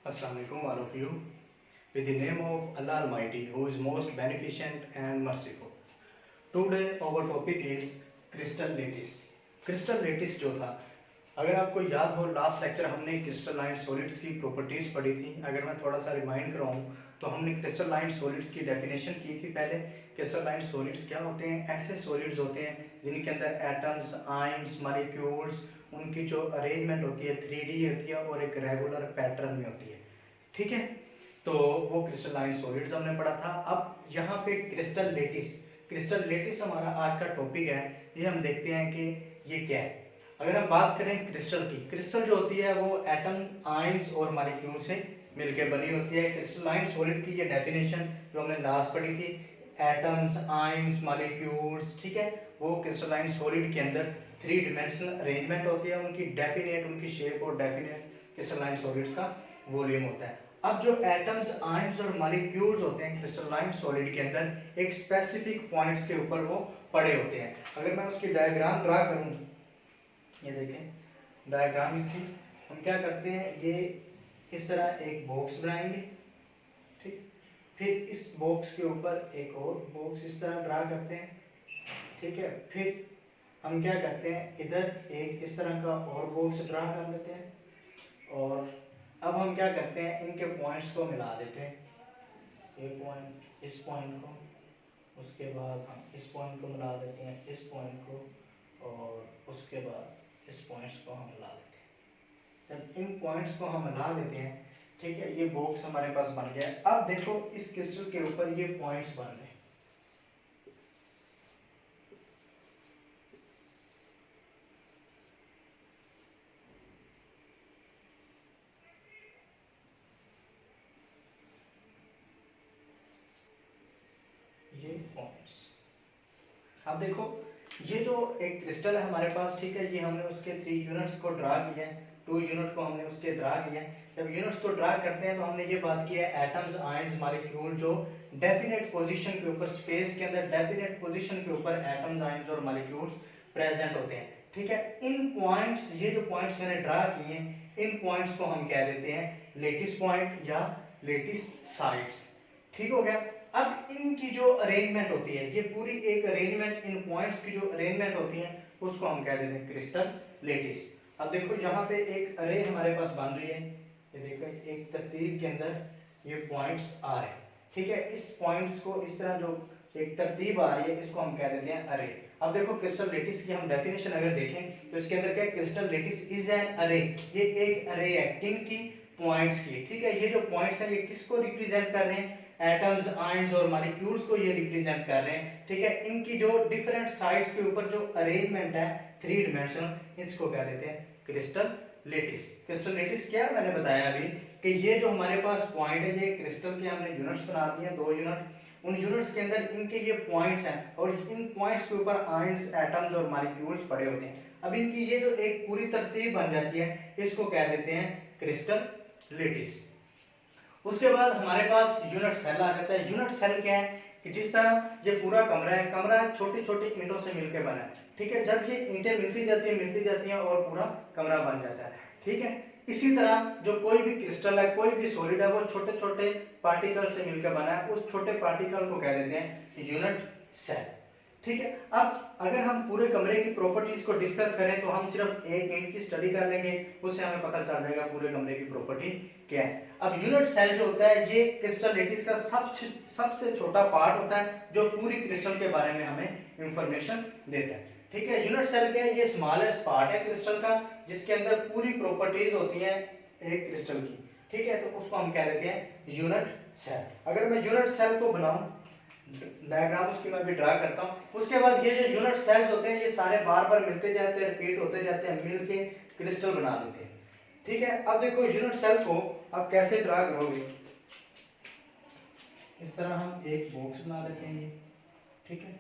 Assalamu alaikum all of you. With the name of Allah Almighty, who is most beneficent and merciful. Today our topic is crystal lattice. Crystal lattice जो था, अगर आपको याद हो last lecture हमने crystalline solids की properties पढ़ी थी। अगर मैं थोड़ा सा रिमाइंड कराऊं तो हमने क्रिस्टलाइन सॉलिड्स की डेफिनेशन की थी पहले। क्रिस्टलाइन सॉलिड्स क्या होते हैं? ऐसे सॉलिड्स होते हैं जिनके अंदर एटम्स, आयंस, मॉलिक्यूल्स, उनकी जो अरेंजमेंट होती है 3D होती है और एक रेगुलर पैटर्न में होती है। ठीक है, तो वो क्रिस्टलाइन सॉलिड्स हमने पढ़ा था। अब यहाँ पे क्रिस्टल लेटिस हमारा आज का टॉपिक है। ये हम देखते हैं कि ये क्या है। अगर हम बात करें क्रिस्टल की, क्रिस्टल जो होती है वो एटम, आयंस और मॉलिक्यूल से मिलकर बनी होती है। क्रिस्टलाइन सॉलिड की ये डेफिनेशन जो हमने लास्ट पढ़ी थी, एटम्स, आयंस, मॉलिक्यूल्स, ठीक है, वो क्रिस्टलाइन सॉलिड के अंदर 3 डिमेंशनल अरेंजमेंट होती है। उनकी डेफिनेट, उनकी शेप और डेफिनेट क्रिस्टलाइन सॉलिड्स का वॉल्यूम होता है। अब जो एटम्स, आयंस और मॉलिक्यूल्स होते हैं क्रिस्टलाइन सॉलिड के अंदर एक स्पेसिफिक पॉइंट्स के ऊपर वो पड़े होते हैं। अगर मैं उसकी डायग्राम ड्रा करूं, ये देखें डायग्राम इसकी, हम क्या करते हैं, ये इस तरह एक बॉक्स बनाएंगे, ठीक, फिर इस बॉक्स के ऊपर एक और बॉक्स इस तरह ड्रा करते हैं, ठीक है, फिर हम क्या करते हैं, इधर एक इस तरह का और बॉक्स ड्रा कर लेते हैं और अब हम क्या करते हैं, इनके पॉइंट्स को मिला देते हैं। ये पॉइंट इस पॉइंट को, उसके बाद हम इस पॉइंट को मिला देते हैं, इस पॉइंट को, और उसके बाद इस पॉइंट्स को हम मिला देते हैं। जब इन पॉइंट्स को हम मिला देते हैं, ठीक है, ये बॉक्स हमारे पास बन गया। अब देखो इस क्रिस्टल के ऊपर ये पॉइंट्स बन रहे हैं। ये पॉइंट्स, अब देखो ये जो एक क्रिस्टल है हमारे पास, ठीक है, ये हमने उसके 3 यूनिट्स को ड्रा किया है, 2 यूनिट को हमने उसके ड्रा किया है। जब यूनिट्स को ड्रा करते हैं तो हमने ये बात की है, एटम्स, आयंस, मॉलिक्यूल जो डेफिनेट पोजीशन के ऊपर, स्पेस के अंदर डेफिनेट पोजीशन के ऊपर एटम्स, आयंस और मॉलिक्यूल्स प्रेजेंट होते हैं। ठीक है, इन पॉइंट्स, ये जो पॉइंट्स मैंने ड्रा किए हैं, इन पॉइंट्स को हम कह देते हैं लेटिस पॉइंट या लेटिस साइट्स। ठीक हो गया। अब इनकी जो अरेंजमेंट होती है, ये पूरी एक अरेंजमेंट, इन पॉइंट्स की जो अरेंजमेंट होती है उसको हम कह देते हैं क्रिस्टल लेटिस। अब देखो यहाँ पे एक अरे हमारे पास बन रही है, ये देखो एक तरतीब के अंदर ये पॉइंट्स आ रहे हैं। ठीक है, इस पॉइंट्स को इस तरह जो एक तरतीब आ रही है इसको हम कह देते हैं अरे। अब देखो क्रिस्टल लेटिस की हम डेफिनेशन अगर देखें तो इसके अंदर क्या, क्रिस्टल लेटिस इज एन अरे, ये एक अरे है किन की, पॉइंट्स की। ठीक है, ये जो पॉइंट्स हैं ये किसको रिप्रेजेंट कर रहे हैं, एटम्स, आयंस और मॉलिक्यूल्स को ये रिप्रेजेंट कर रहे हैं। ठीक है, इनकी जो डिफरेंट साइड्स के ऊपर जो अरेंजमेंट है 3 डिमेंशनल, इसको कह देते हैं क्रिस्टल लेटिस। क्रिस्टल लेटिस क्या, मैंने बताया अभी कि ये जो हमारे पास पॉइंट है, ये क्रिस्टल के हमने यूनिट्स बना दिए हैं, 2 यूनिट, उन यूनिट्स के अंदर इनके ये पॉइंट्स हैं और इन पॉइंट्स के ऊपर आयंस, एटम्स और मॉलिक्यूल्स पड़े होते हैं। अब इनकी ये जो एक पूरी तरतीब बन जाती है इसको कह देते हैं क्रिस्टल लेटिस। उसके बाद हमारे पास यूनिट सेल आ जाता है। यूनिट सेल क्या है कि जिस तरह ये पूरा कमरा है, कमरा छोटी छोटी ईंटों से मिलकर बना है। ठीक है, जब ये ईंटें मिलती जाती हैं और पूरा कमरा बन जाता है। ठीक है, इसी तरह जो कोई भी क्रिस्टल है, कोई भी सॉलिड है, वो छोटे छोटे पार्टिकल से मिलकर बना है, उस छोटे पार्टिकल को कह देते हैं यूनिट सेल। ठीक है, अब अगर हम पूरे कमरे की प्रॉपर्टीज को डिस्कस करें तो हम सिर्फ एक ईंट की स्टडी कर लेंगे, उससे हमें पता चल जाएगा पूरे कमरे की प्रॉपर्टी क्या है। अब यूनिट सेल जो होता है ये क्रिस्टल लेटिस का सबसे छोटा पार्ट होता है जो पूरी क्रिस्टल के बारे में हमें इंफॉर्मेशन देता है। ठीक है, यूनिट सेल क्या है, ये स्मॉलेस्ट पार्ट है क्रिस्टल का जिसके अंदर पूरी प्रॉपर्टीज होती है एक क्रिस्टल की। ठीक है, तो उसको हम कह देते हैं यूनिट सेल। अगर मैं यूनिट सेल को बनाऊं, डायग्राम उसकी मैं भी ड्रा करता हूं, उसके बाद ये जो यूनिट सेल्स होते हैं ये सारे बार बार मिलते जाते हैं, रिपीट होते जाते हैं, मिलके क्रिस्टल बना देते हैं। ठीक है, अब देखो यूनिट सेल को अब कैसे ड्रा करोगे, इस तरह हम एक बॉक्स बना लेते हैं ये, ठीक है,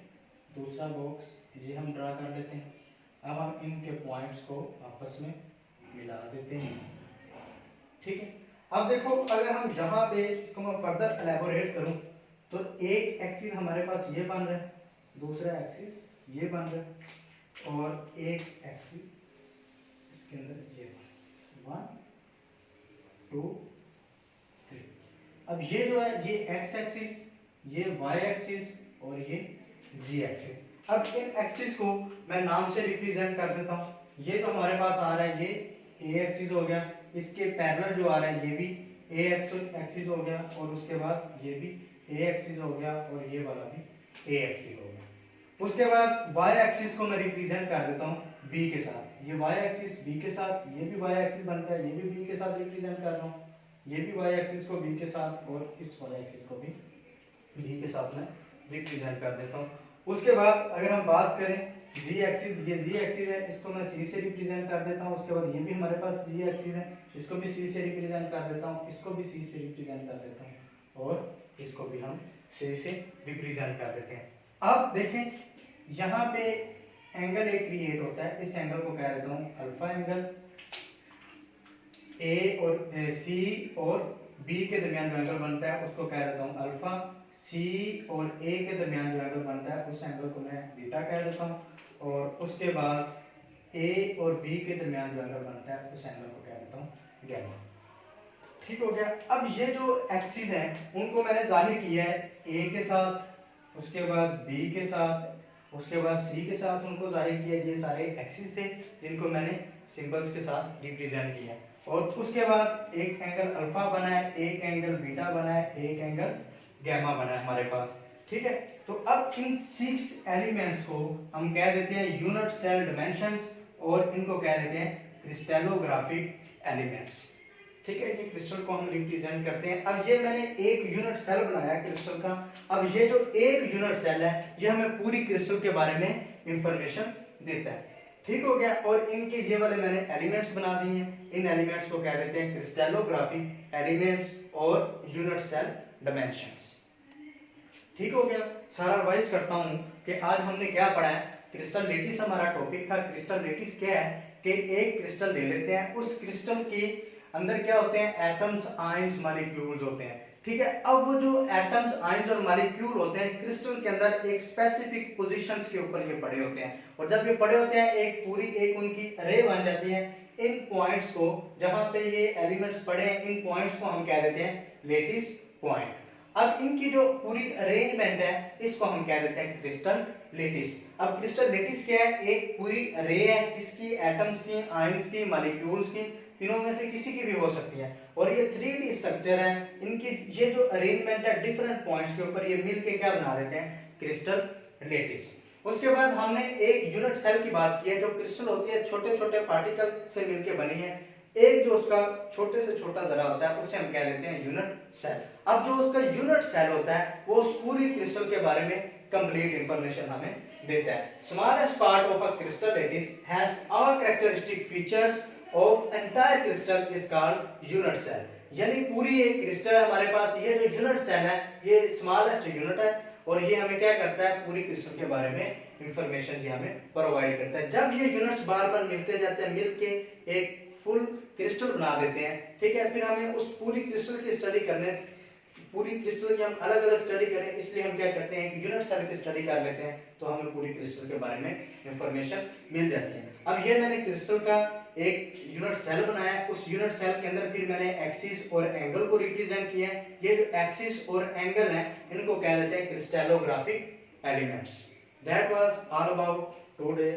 दूसरा बॉक्स ये हम ड्रा कर लेते हैं। अब हम इनके पॉइंट्स को आपस में मिला देते हैं। ठीक है, अब देखो अगर हम यहाँ पे इसको मैं फर्दर एलैबोरेट करूं तो एक एक्सिस हमारे पास ये बन रहा है, दूसरा एक्सिस ये बन रहा है और एक एक्सिस इसके अंदर ये 1 2 अब ये जो है ये एक्स एक्सिस, ये वाई एक्सिस और ये जी एक्सिस। अब इन एक्सिस को मैं नाम से रिप्रेजेंट कर देता हूँ। ये तो हमारे पास आ रहा है ये ए एक्सिस हो गया, इसके पैरेलल जो आ रहा है ये भी ए एक्सिस हो गया, और उसके बाद ये भी ए एक्सिस हो गया, और ये वाला भी ए एक्सिस हो गया। उसके बाद वाई एक्सिस को मैं रिप्रेजेंट कर देता हूँ बी के साथ। ये वाई एक्सिस बी के साथ, ये भी वाई एक्सिस बनता है, ये भी बी के साथ रिप्रेजेंट कर रहा हूँ, ये भी वाई एक्सिस को बी के साथ, और इस वाई एक्सिस को भी बी के साथ में रिप्रेजेंट कर देता हूँ। उसके बाद अगर हम बात करें जी एक्सिस, ये जी एक्सिस है, इसको मैं सी से रिप्रेजेंट कर देता हूँ। उसके बाद ये भी हमारे पास जी एक्सिस है, इसको भी सी से रिप्रेजेंट कर देता हूँ, इसको भी सी से रिप्रेजेंट कर देता हूँ, और इसको भी हम सी से रिप्रेजेंट कर देते हैं। अब देखें यहाँ पे एंगल एक क्रिएट होता है, इस एंगल को कह देता हूँ अल्फा एंगल। ए और सी और बी के दरमियान जो एंगल बनता है उसको कह देता हूँ अल्फा। सी और ए के दरमियान जो एंगल बनता है उस एंगल को मैं बीटा कह देता हूँ, और उसके बाद ए और बी के दरमियान जो एंगल बनता है उस एंगल को कह देता हूँ गैमा। ठीक हो गया। अब ये जो एक्सिस हैं उनको मैंने जाहिर किया है ए के साथ, उसके बाद बी के साथ, उसके बाद सी के साथ उनको जाहिर किया। ये सारे एक्सिस थे जिनको मैंने सिंबल्स के साथ रिप्रेजेंट किया, और उसके बाद एक एंगल अल्फा बना है, एक एंगल बीटा बना है, एक एंगल गैमा बना है हमारे पास। ठीक है, तो अब इन 6 एलिमेंट्स को हम कह देते हैं यूनिट सेल डायमेंशंस, और इनको कह देते हैं क्रिस्टलोग्राफिक एलिमेंट्स। ठीक है, ये क्रिस्टल को हम रिप्रेजेंट करते हैं। अब ये मैंने एक यूनिट सेल बनाया क्रिस्टल का। अब ये जो एक यूनिट सेल है ये हमें पूरी क्रिस्टल के बारे में इंफॉर्मेशन देता है। ठीक हो गया, और इनके ये वाले मैंने एलिमेंट्स बना दिए हैं। इन एलिमेंट्स को कह देते हैं क्रिस्टलोग्राफिक एलिमेंट्स और यूनिट सेल डायमेंशंस। ठीक हो गया, सारा रिवाइज करता हूँ कि आज हमने क्या पढ़ा है। क्रिस्टल लेटिस हमारा टॉपिक था। क्रिस्टल लेटिस क्या है कि एक क्रिस्टल ले लेते हैं, उस क्रिस्टल के अंदर क्या होते हैं, एटम्स, आयंस, मॉलिक्यूल्स होते हैं। ठीक है, अब वो जो एटम्स, आयंस और मॉलिक्यूल होते हैं क्रिस्टल के अंदर एक स्पेसिफिक पोजीशंस के ऊपर ये पड़े होते हैं, और जब ये पड़े होते हैं एक पूरी एक उनकी अरे बन जाती है। इन पॉइंट्स को, जहां पे ये एलिमेंट्स पड़े हैं, इन पॉइंट्स को हम कह देते हैं लेटिस पॉइंट। अब इनकी जो पूरी अरेंजमेंट है इसको हम कह देते हैं क्रिस्टल लेटिस। अब क्रिस्टल लेटिस क्या है, एक पूरी अरे है, किसकी, एटम्स की, आयंस की, मॉलिक्यूल्स की, तीनों में से किसी की भी हो सकती है, और ये 3D स्ट्रक्चर है। इनकी ये जो अरेंजमेंट है डिफरेंट पॉइंट्स के ऊपर, ये मिलके क्या बना देते हैं, क्रिस्टल लेटिस। उसके बाद हमने एक यूनिट सेल की बात की है। जो क्रिस्टल होती है छोटे छोटे पार्टिकल से मिलके बनी है। एक जो उसका छोटे से छोटा जरा होता है उसे हम कह देते हैं यूनिट सेल। अब जो उसका यूनिट सेल होता है वो उस पूरी क्रिस्टल के बारे में कंप्लीट इंफॉर्मेशन हमें देता है। Smallest part of a crystal lattice has all characteristic features of entire crystal is called unit cell. यानी पूरी एक क्रिस्टल हमारे पास, ये जो यूनिट सेल है ये स्मॉलेस्ट यूनिट है, और ये हमें क्या करता है, पूरी क्रिस्टल के बारे में इंफॉर्मेशन ये हमें प्रोवाइड करता है। जब ये यूनिट्स बार बार मिलते जाते हैं, मिलके एक फुल क्रिस्टल बना देते हैं। ठीक है, फिर हमें उस पूरी क्रिस्टल की स्टडी करने, पूरी क्रिस्टल की हम अलग अलग स्टडी करें, इसलिए हम क्या करते हैं कि यूनिट सेल की स्टडी कर लेते हैं, तो हमें पूरी क्रिस्टल के बारे में इंफॉर्मेशन मिल जाती है। अब ये मैंने क्रिस्टल का एक यूनिट सेल बनाया, उस यूनिट सेल के अंदर फिर मैंने एक्सिस और एंगल को रिप्रेजेंट किया। ये जो एक्सिस और एंगल हैं इनको कह देते हैं crystallographic elements. That was all about today.